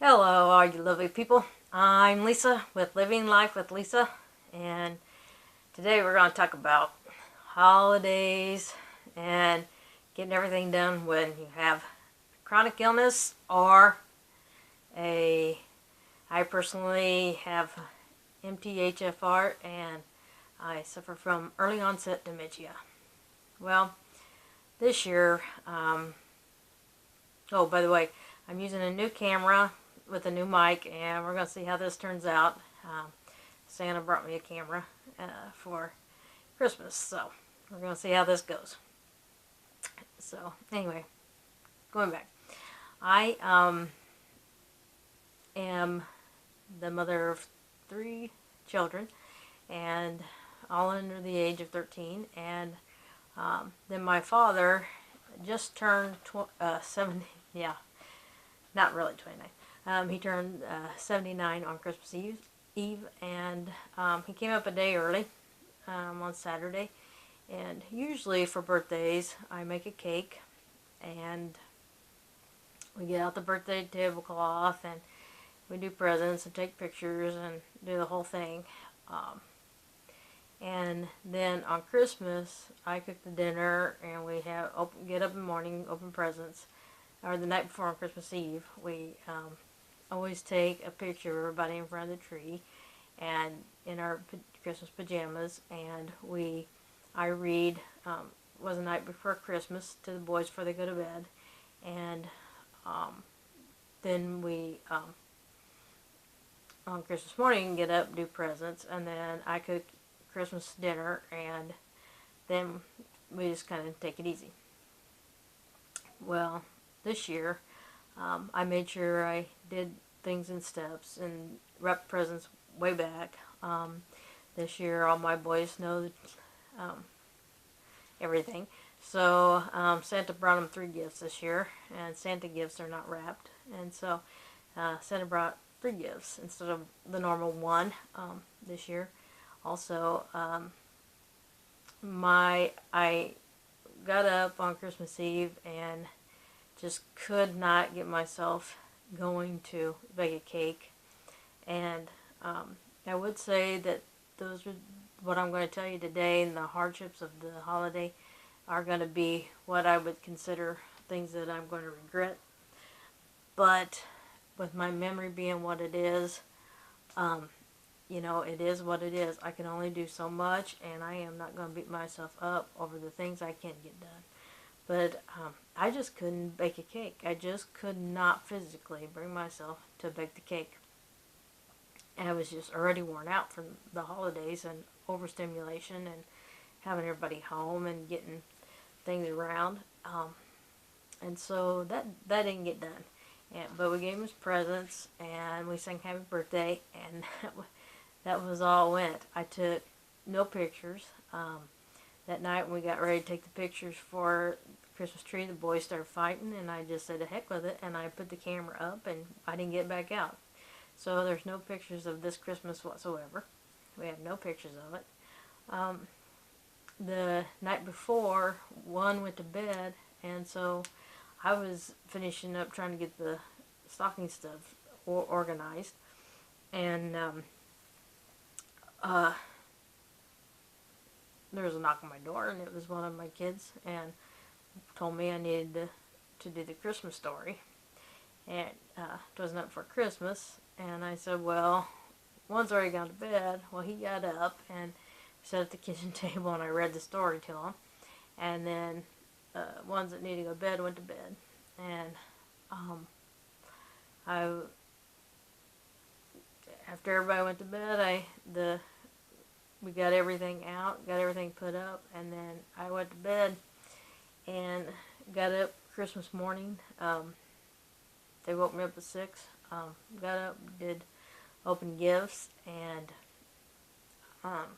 Hello, all you lovely people. I'm Lisa with Living Life with Lisa, and today we're going to talk about holidays and getting everything done when you have chronic illness or I personally have MTHFR and I suffer from early onset dementia. Well, this year, oh, by the way, I'm using a new camera with a new mic, and we're going to see how this turns out. Santa brought me a camera for Christmas, so we're going to see how this goes. So anyway, going back, I am the mother of 3 children, and all under the age of 13, and then my father just turned 70, yeah, not really 29. He turned 79 on Christmas Eve, and he came up a day early on Saturday. And usually for birthdays, I make a cake, and we get out the birthday tablecloth, and we do presents and take pictures and do the whole thing. And then on Christmas, I cook the dinner, and we get up in the morning, open presents. Or the night before on Christmas Eve, we always take a picture of everybody in front of the tree and in our Christmas pajamas, and I read was the night before Christmas to the boys before they go to bed, and then we on Christmas morning get up, do presents, and then I cook Christmas dinner, and then we just kind of take it easy. Well, this year I made sure I did things in steps and wrapped presents way back. This year all my boys know everything. So Santa brought them 3 gifts this year, and Santa gifts are not wrapped. And so Santa brought 3 gifts instead of the normal 1 this year. Also, I got up on Christmas Eve and just could not get myself going to bake a cake. And I would say that those are what I'm going to tell you today, and the hardships of the holiday are going to be what I would consider things that I'm going to regret. But with my memory being what it is, you know, it is what it is. I can only do so much, and I am not going to beat myself up over the things I can't get done. But I just couldn't bake a cake. I just could not physically bring myself to bake the cake. And I was just already worn out from the holidays and overstimulation and having everybody home and getting things around. And so that didn't get done. But we gave him his presents, and we sang Happy Birthday, and that was all it went. I took no pictures. That night when we got ready to take the pictures for the Christmas tree, the boys started fighting, and I just said to heck with it, and I put the camera up, and I didn't get back out. So there's no pictures of this Christmas whatsoever. We have no pictures of it. The night before, one went to bed, and so I was finishing up trying to get the stocking stuff organized, and there was a knock on my door, and it was one of my kids, and told me I needed to do the Christmas story, and it wasn't up for Christmas. And I said, well, one's already gone to bed. Well, he got up and sat at the kitchen table, and I read the story to him, and then ones that needed to go to bed went to bed. And after everybody went to bed, we got everything out, got everything put up, and then I went to bed and got up Christmas morning. They woke me up at 6. Got up, did open gifts, and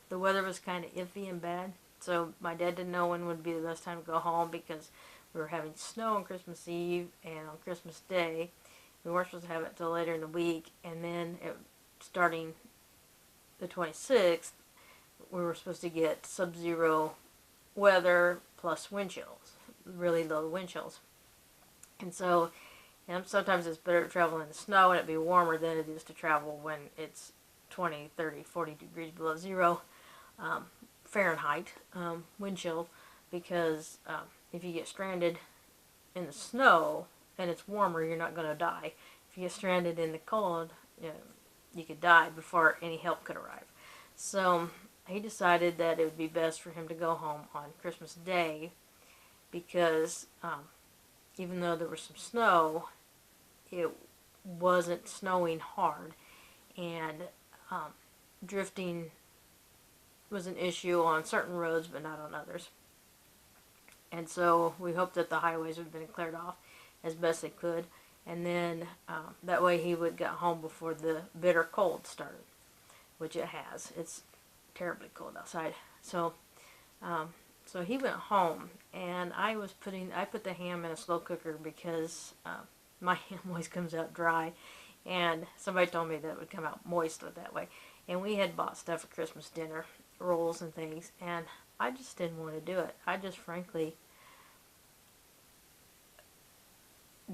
the weather was kind of iffy and bad, so my dad didn't know when would be the best time to go home, because we were having snow on Christmas Eve, and on Christmas Day we weren't supposed to have it till later in the week, and then starting the 26th we were supposed to get sub-zero weather plus wind chills, really low wind chills. And so And sometimes it's better to travel in the snow and it be warmer than it is to travel when it's 20, 30, 40 degrees below zero um, Fahrenheit wind chill, because if you get stranded in the snow and it's warmer, you're not going to die. If you get stranded in the cold, you could die before any help could arrive. So he decided that it would be best for him to go home on Christmas Day, because even though there was some snow, it wasn't snowing hard, and drifting was an issue on certain roads but not on others. And so we hoped that the highways would have been cleared off as best they could, and then that way he would get home before the bitter cold started, which it has. It's terribly cold outside. So so he went home, and I put the ham in a slow cooker because my ham always comes out dry, and somebody told me that it would come out moist that way. And we had bought stuff for Christmas dinner, rolls and things, and I just didn't want to do it. I just frankly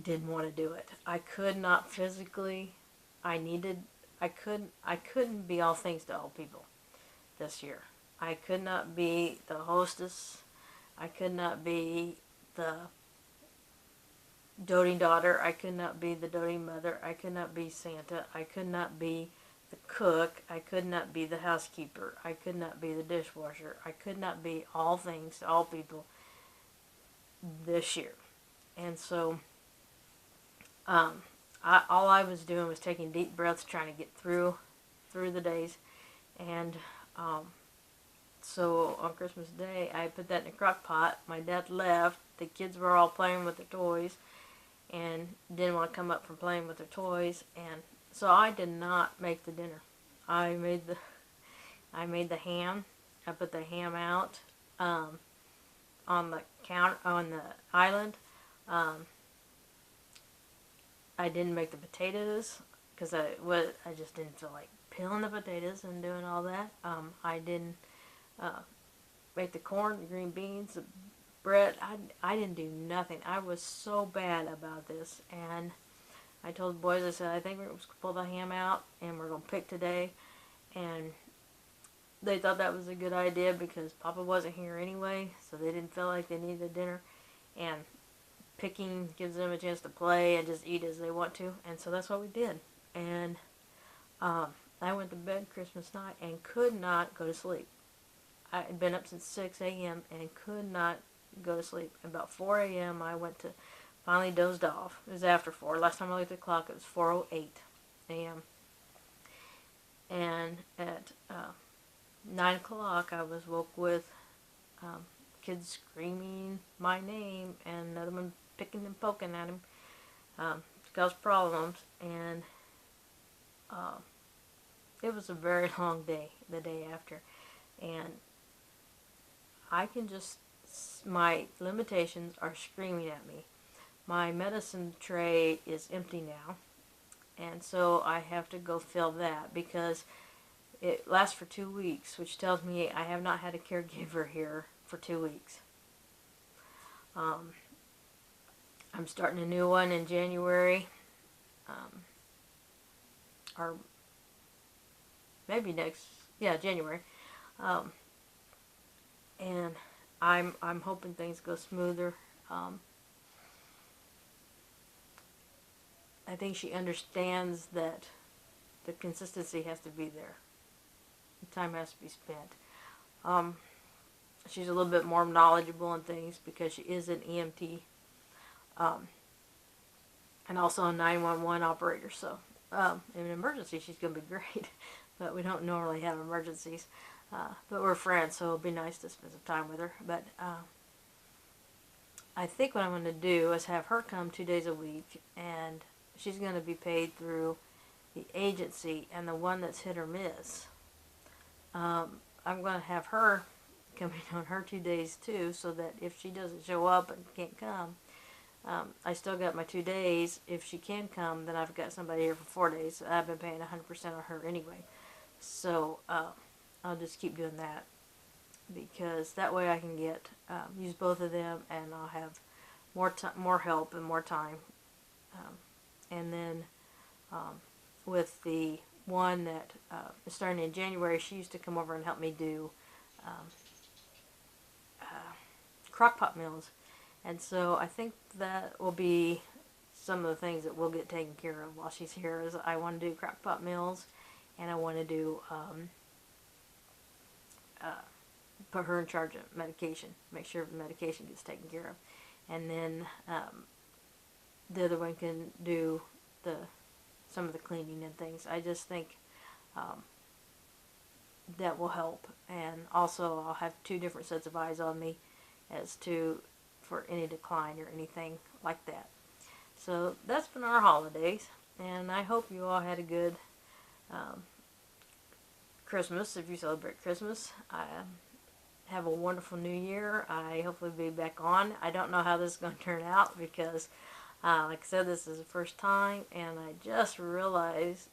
didn't want to do it. I could not physically. I couldn't be all things to all people this year. I could not be the hostess. I could not be the doting daughter. I could not be the doting mother. I could not be Santa. I could not be the cook. I could not be the housekeeper. I could not be the dishwasher. I could not be all things to all people this year. And so all I was doing was taking deep breaths, trying to get through the days. And so on Christmas Day, I put that in a crock pot. My dad left. The kids were all playing with their toys and didn't want to come up from playing with their toys. And so I did not make the dinner. I made the ham. I put the ham out on the island. I didn't make the potatoes because I just didn't feel like peeling the potatoes and doing all that. I didn't make the corn, the green beans, the bread. I didn't do nothing. I was so bad about this, and I told the boys, I said, I think we're going to pull the ham out and we're going to pick today. And they thought that was a good idea because Papa wasn't here anyway, so they didn't feel like they needed a dinner. And picking gives them a chance to play and just eat as they want to, and so that's what we did. And I went to bed Christmas night and could not go to sleep. I had been up since 6 a.m. and could not go to sleep. About 4 a.m. I went to finally dozed off. It was after 4. Last time I looked at the clock, it was 4:08 a.m. And at 9 o'clock, I was woke with kids screaming my name and another one picking and poking at him to cause problems. And it was a very long day, the day after. And I can just, my limitations are screaming at me. My medicine tray is empty now, and so I have to go fill that because it lasts for 2 weeks, which tells me I have not had a caregiver here for 2 weeks. I'm starting a new one in January, or maybe January, and I'm hoping things go smoother. I think she understands that the consistency has to be there. The time has to be spent. She's a little bit more knowledgeable in things because she is an EMT, and also a 911 operator. So in an emergency, she's going to be great. But we don't normally have emergencies. But we're friends, so it'll be nice to spend some time with her. But I think what I'm going to do is have her come 2 days a week, and she's going to be paid through the agency, and the one that's hit or miss. I'm going to have her coming on her 2 days too, so that if she doesn't show up and can't come, I still got my 2 days. If she can come, then I've got somebody here for 4 days. I've been paying 100% on her anyway. So I'll just keep doing that, because that way I can use both of them, and I'll have more help and more time And then with the one that is starting in January, she used to come over and help me do crock pot meals. And so I think that will be some of the things that we'll get taken care of while she's here. Is I want to do crock pot meals, and I want to do put her in charge of medication, make sure the medication gets taken care of, and then the other one can do some of the cleaning and things. I just think that will help, and also I'll have 2 different sets of eyes on me as to for any decline or anything like that. So that's been our holidays, and I hope you all had a good Christmas if you celebrate Christmas. Have a wonderful new year. I hopefully be back on. I don't know how this is going to turn out because like I said, this is the first time, and I just realized,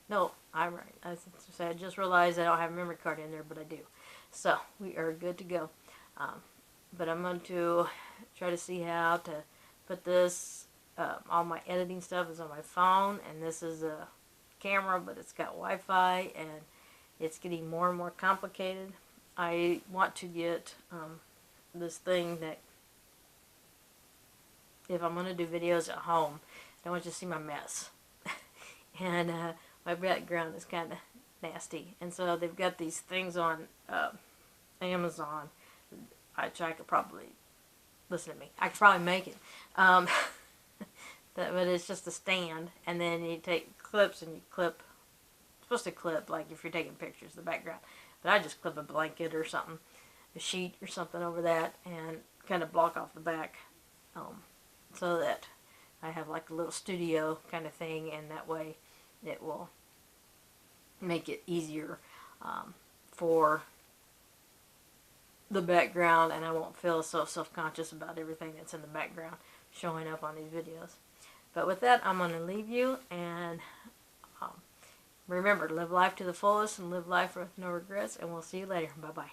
no, I'm right. I just realized I don't have a memory card in there, but I do. So we are good to go. But I'm going to try to see how to put this, all my editing stuff is on my phone, and this is a camera, but it's got Wi-Fi, and it's getting more and more complicated. I want to get this thing that if I'm going to do videos at home, I don't want you to see my mess. And my background is kind of nasty. And so they've got these things on Amazon. I could probably, listen to me, I could probably make it. But it's just a stand, and then you take clips and you clip, it's supposed to clip like if you're taking pictures of the background. But I just clip a blanket or something, a sheet or something over that, and kind of block off the back. So that I have like a little studio kind of thing, and that way it will make it easier for the background, and I won't feel so self-conscious about everything that's in the background showing up on these videos. But with that, I'm going to leave you, and remember, live life to the fullest and live life with no regrets, and we'll see you later. Bye-bye.